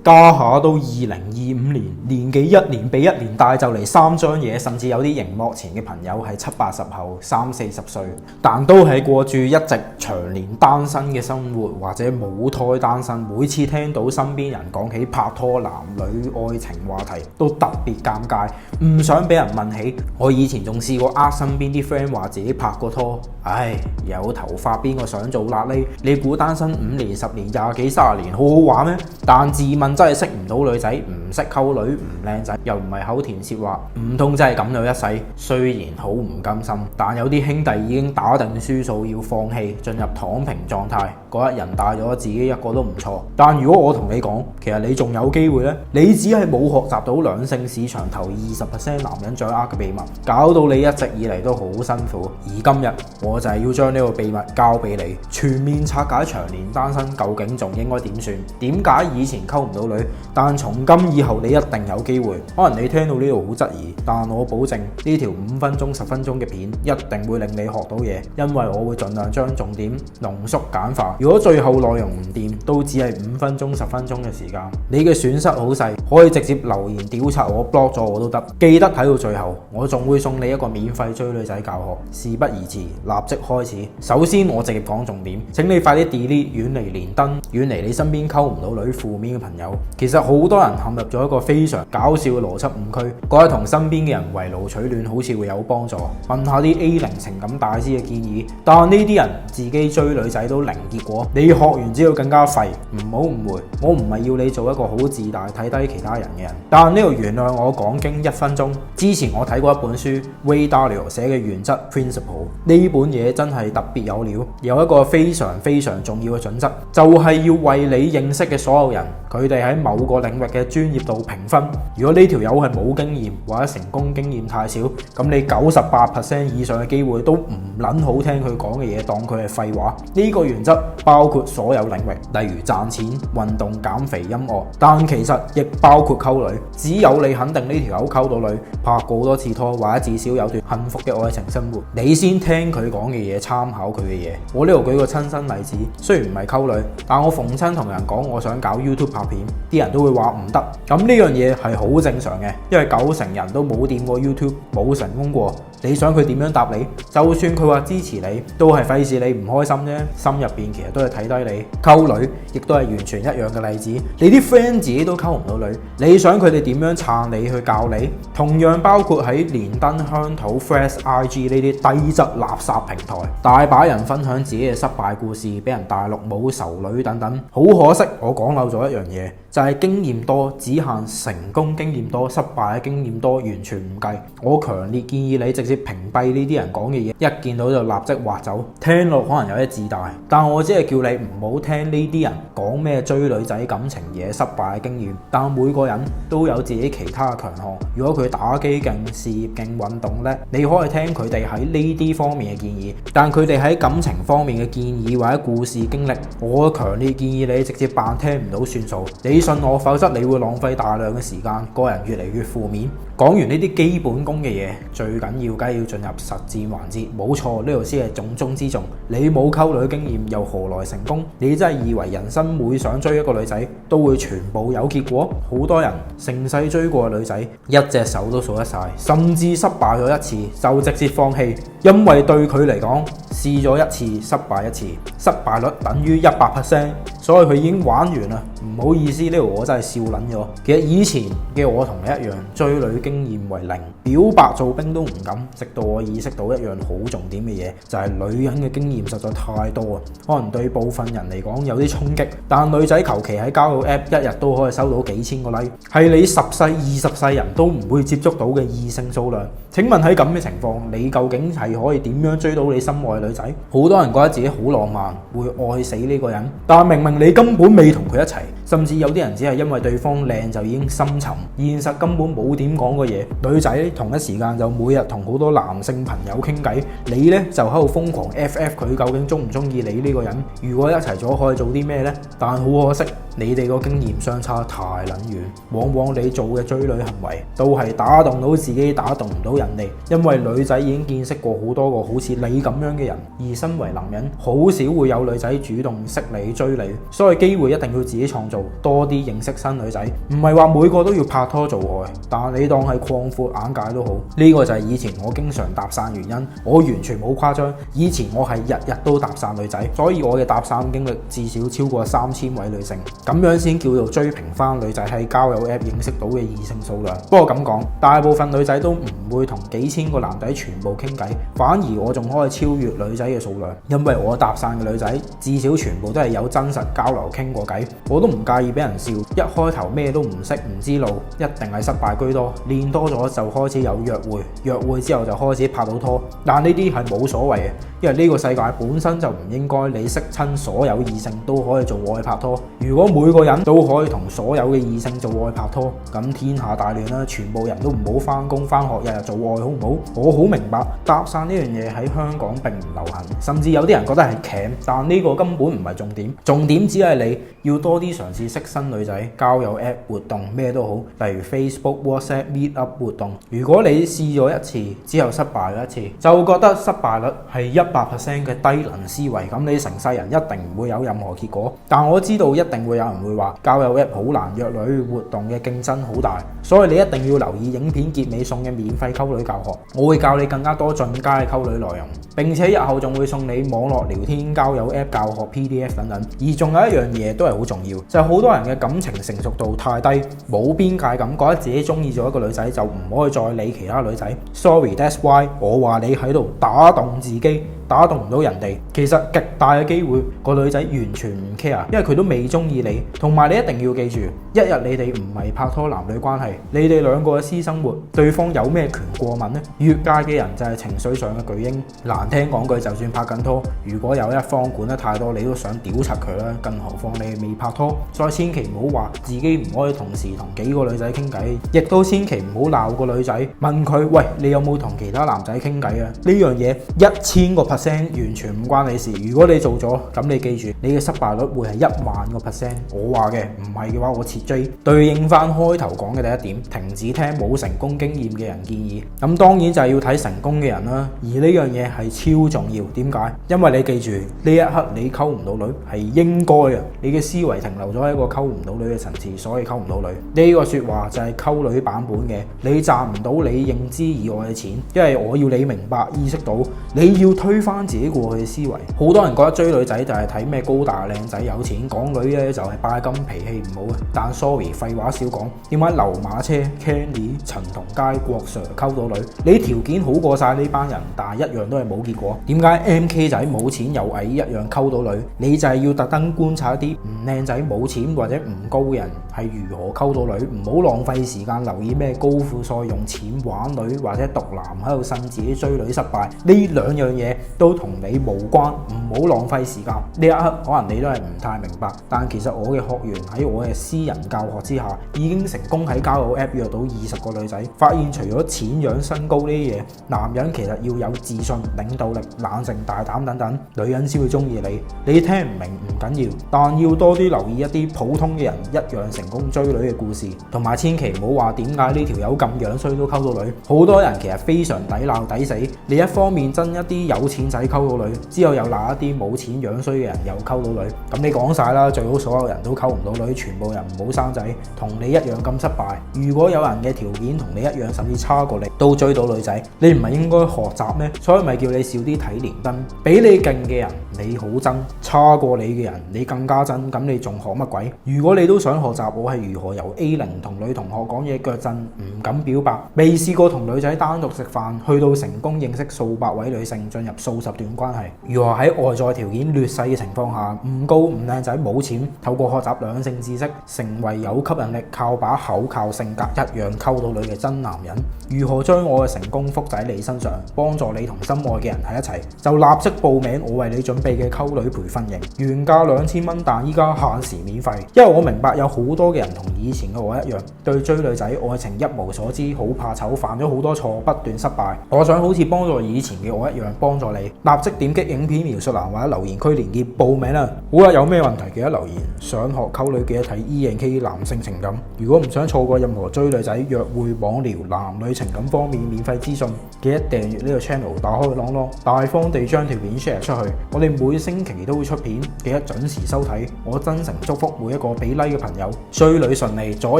家下都2025年，年紀一年比一年大，就嚟3張嘢，甚至有啲熒幕前嘅朋友係70、80後、30、40歲，但都係過住一直長年單身嘅生活，或者母胎單身。每次聽到身邊人講起拍拖、男女愛情話題，都特別尷尬，唔想俾人問起。我以前仲試過身邊啲 friend 話自己拍過拖，唉，有頭髮邊個想做辣痢？你估單身5年、10年、20幾、30年好好玩咩？但自問真係識唔到女仔，唔識溝女，唔靚仔，又唔係口甜舌滑，唔通真係咁樣一世？雖然好唔甘心，但有啲兄弟已經打定輸數要放棄，進入躺平狀態。嗰一人大咗，自己一個都唔錯。但如果我同你講，其實你仲有機會呢，你只係冇學習到兩性市場頭20% 男人掌握嘅秘密，搞到你一直以嚟都好辛苦。而今日我就係要將呢個秘密交俾你，全面拆解長年單身究竟仲應該點算？點解以前溝唔到女，但從今以後你一定有機會？可能你聽到呢度好質疑，但我保證呢條5分鐘、10分鐘嘅片一定會令你學到嘢，因為我會盡量將重點濃縮簡化。如果最後內容唔掂，都只係5分鐘、10分鐘嘅時間，你嘅損失好細，可以直接留言屌柒我 block 咗我都得。記得睇到最後，我仲會送你一個免費追女仔教學，事不宜遲，立即開始。首先我直接講重點，請你快啲 delete 遠離連登，遠離你身邊溝唔到女負面嘅朋友。其實好多人陷入咗一個非常搞笑嘅邏輯誤區，覺得同身邊嘅人圍爐取暖好似會有幫助，問下啲 A0 情感大師嘅建議，但呢啲人自己追女仔都零結果，你學完之後更加廢。唔好誤會，我唔係要你做一個好自大睇低其他人嘅人，但呢度原諒我講經1分鐘。之前我睇過一本書 Ray Dalio 寫嘅原則 Principle， 呢本嘢真係特別有料，有一個非常非常重要嘅準則，就係要為你認識嘅所有人，佢哋喺某個領域嘅專業度評分。如果呢條友係冇經驗或者成功經驗太少，咁你98% 以上嘅機會都唔撚好聽佢講嘅嘢，當佢係廢話。呢個原則包括所有領域，例如賺錢、運動、減肥、音樂，但其實亦包括溝女。只有你肯定呢條友溝到女，拍過好多次拖，或者至少有段幸福嘅愛情生活，你先聽佢講嘅嘢，參考佢嘅嘢。我呢度舉個親身例子，雖然唔係溝女，但我逢親同人講我想搞 YouTube 拍片，啲人都會話唔得。咁呢樣嘢係好正常嘅，因為90%人都冇掂過 YouTube， 冇成功過。你想佢點樣答你？就算佢話支持你，都係費事你唔開心啫。心入邊其實都係睇低你。溝女亦都係完全一樣嘅例子。你啲 friend 自己都溝唔到女，你想佢哋點樣撐你去教你？同樣包括喺連登、香土、Threads、IG 呢啲低質垃圾平台，大把人分享自己嘅失敗故事，俾人大陸冇仇女等等。好可惜，我講漏咗一樣嘢，就係經驗多只限成功經驗多，失敗嘅經驗多完全唔計。我強烈建議你直接屏蔽呢啲人講嘅嘢，一見到就立即劃走。聽落可能有啲自大，但我只係叫你唔好聽呢啲人講咩追女仔感情嘢、失敗嘅經驗。但每個人都有自己其他嘅強項，如果佢打機勁、事業勁、運動叻，你可以聽佢哋喺呢啲方面嘅建議。但佢哋喺感情方面嘅建議或者故事經歷，我強烈建議你直接扮聽唔到算數。你信我，否則你會浪費大量嘅時間，個人越嚟越負面。講完呢啲基本功嘅嘢，最緊要梗係要進入實戰環節。冇錯，呢度先係重中之重。你冇溝女經驗，又何來成功？你真係以為人生每想追一個女仔都會全部有結果？好多人成世追過女仔，一隻手都數得晒，甚至失敗咗一次就直接放棄，因為對佢嚟講，試咗一次失敗一次，失敗率等於100%，所以佢已經玩完啦。唔好意思，呢度我真係笑撚咗。其實以前嘅我同你一樣，追女經驗為零，表白做兵都唔敢。直到我意識到一樣好重點嘅嘢，就係女人嘅經驗實在太多啊，可能對部分人嚟講有啲衝擊。但女仔求其喺交友 App 一日都可以收到幾千個 like， 係你10世20世人都唔會接觸到嘅異性數量。請問喺咁嘅情況，你究竟係可以點樣追到你心愛女仔？好多人覺得自己好浪漫，會愛死呢個人，但明明你根本未同佢一齊。甚至有啲人只係因為對方靚就已經深沉，現實根本冇點講過嘢。女仔同一時間就每日同好多男性朋友傾偈，你呢就喺度瘋狂 FF 佢究竟中唔中意你呢個人？如果一齊咗可以做啲咩呢？但好可惜，你哋個經驗相差太撚遠，往往你做嘅追女行為都係打動到自己，打動唔到人哋。因為女仔已經見識過好多個好似你咁樣嘅人，而身為男人好少會有女仔主動識你追你，所以機會一定要自己創造。做，多啲認識新女仔。唔係話每個都要拍拖做愛，但你當係擴闊眼界都好。呢個就係以前我經常搭訕原因，我完全冇誇張。以前我係日日都搭訕女仔，所以我嘅搭訕經歷至少超過3000位女性，咁樣先叫做追平翻女仔喺交友 App 認識到嘅異性數量。不過咁講，大部分女仔都唔會同幾千個男仔全部傾偈，反而我仲可以超越女仔嘅數量，因為我搭訕嘅女仔至少全部都係有真實交流傾過偈，我都唔介意俾人笑。一開頭咩都唔識唔知路，一定係失敗居多，練多咗就開始有約會，約會之後就開始拍到拖。但呢啲係冇所謂嘅，因為呢個世界本身就唔應該你識親所有異性都可以做愛拍拖。如果每個人都可以同所有嘅異性做愛拍拖，咁天下大亂啦，全部人都唔好翻工翻學，日日做愛好唔好？我好明白搭訕呢樣嘢喺香港並唔流行，甚至有啲人覺得係鉗，但呢個根本唔係重點，重點只係你要多啲嘗試識新女仔，交友 App 活動咩都好，例如 Facebook、WhatsApp、Meetup 活動。如果你試咗一次之後失敗咗一次，就覺得失敗率係100% 嘅低能思維，咁你成世人一定唔會有任何結果。但我知道一定會有人會話交友 App 好難約女，活動嘅競爭好大，所以你一定要留意影片結尾送嘅免費溝女教學，我會教你更加多進階嘅溝女內容，並且日後仲會送你網絡聊天、交友 App 教學 PDF 等等。而仲有一樣嘢都係好重要，就係好多人嘅感情成熟度太低，冇邊界感，覺得自己中意咗一個女仔就唔可以再理其他女仔。Sorry, that's why 我話你喺度打動自己，打動唔到人哋。其實極大嘅機會個女仔完全唔 care，因為佢都未中意你。同埋你一定要記住，一日你哋唔係拍拖男女關係，你哋兩個嘅私生活，對方有咩權過問呢？越界嘅人就係情緒上嘅巨嬰。難聽講句，就算拍緊拖，如果有一方管得太多，你都想屌柒佢啦，更何況你未拍拖。所以千祈唔好話自己唔可以同時同幾個女仔傾偈，亦都千祈唔好鬧個女仔，問佢喂，你有冇同其他男仔傾偈啊？呢樣嘢1000%完全唔關你事。如果你做咗，咁你記住，你嘅失敗率會係10000%。我話嘅，唔係嘅話我切 J。對應翻開頭講嘅第一點，停止聽冇成功經驗嘅人建議。咁當然就係要睇成功嘅人啦。而呢樣嘢係超重要。點解？因為你記住，呢一刻你溝唔到女係應該嘅，你嘅思維停留咗喺一個溝唔到女嘅層次，所以溝唔到女。呢個說話就係溝女版本嘅，你賺唔到你認知以外嘅錢。因為我要你明白意識到，你要推翻自己過去嘅思維。好多人覺得追女仔就係睇咩高大靚仔有錢，港女咧就係拜金脾氣唔好嘅。但 sorry， 廢話少講，點解流馬車 Candy、陳同佳、郭 Sir 溝到女？你條件好過晒呢班人，但係一樣都係冇結果。點解 MK 仔冇錢又矮一樣溝到女？你就係要特登觀察一啲唔靚仔、冇錢或者唔高嘅人係如何溝到女，唔好浪費時間留意咩高富帥用錢玩女或者毒男喺度呻自己追女失敗。呢兩樣嘢都同你無關，唔好浪費時間。呢一刻可能你都係唔太明白，但其實我嘅學員喺我嘅私人教學之下，已經成功喺交友 App 約到20個女仔，發現除咗錢樣身高呢啲嘢，男人其實要有自信、領導力、冷靜、大膽等等，女人先會中意你。你聽唔明唔緊要，但要多啲留意一啲普通嘅人一樣成功追女嘅故事，同埋千祈唔好話點解呢條友咁樣衰都溝到女。好多人其實非常抵鬧抵死，你一方面憎一啲有錢仔溝到女，之後又鬧一啲冇錢樣衰嘅人又溝到女。咁你講晒啦，最好所有人都溝唔到女，全部人唔好生仔，同你一樣咁失敗。如果有人嘅條件同你一樣，甚至差過你，都追到女仔，你唔係應該學習咩？所以咪叫你少啲睇連登。比你勁嘅人你好憎，差過你嘅人你更加憎，咁你仲學乜鬼？如果你都想學習我係如何由 A0 同女同學講嘢腳震，唔敢表白，未試過同女仔單獨食飯，去到成功認識數百位女性，進入數十段關係，如何喺外在條件劣勢嘅情況下，唔高唔靚仔冇錢，透過學習兩性知識，成為有吸引力、靠把口靠性格一樣溝到女嘅真男人。如何將我嘅成功複製你身上，幫助你同心愛嘅人喺一齊，就立即報名我為你準備嘅溝女培訓營，原價2000蚊，但依家限時免費。因為我明白有好多嘅人同以前嘅我一樣，對追女仔愛情一無所知，好怕醜，犯咗好多錯，不斷失敗。我想好似幫助以前嘅我一樣幫助你，立即點擊影片描述欄或者留言區連結報名啦！好啦，有咩問題記得留言。想學溝女記得睇 E&K 男性情感。如果唔想錯過任何追女仔、約會、網聊、男女情感方面免費資訊，記得訂閱呢個 channel， 打開啷啷，大方地將條片 share 出去。我哋每星期都會出片，記得準時收睇。我真誠祝福每一個俾 like 嘅朋友，追女順利，左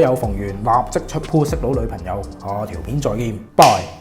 右逢源，立即出 pool 識到女朋友。下條片再見，拜。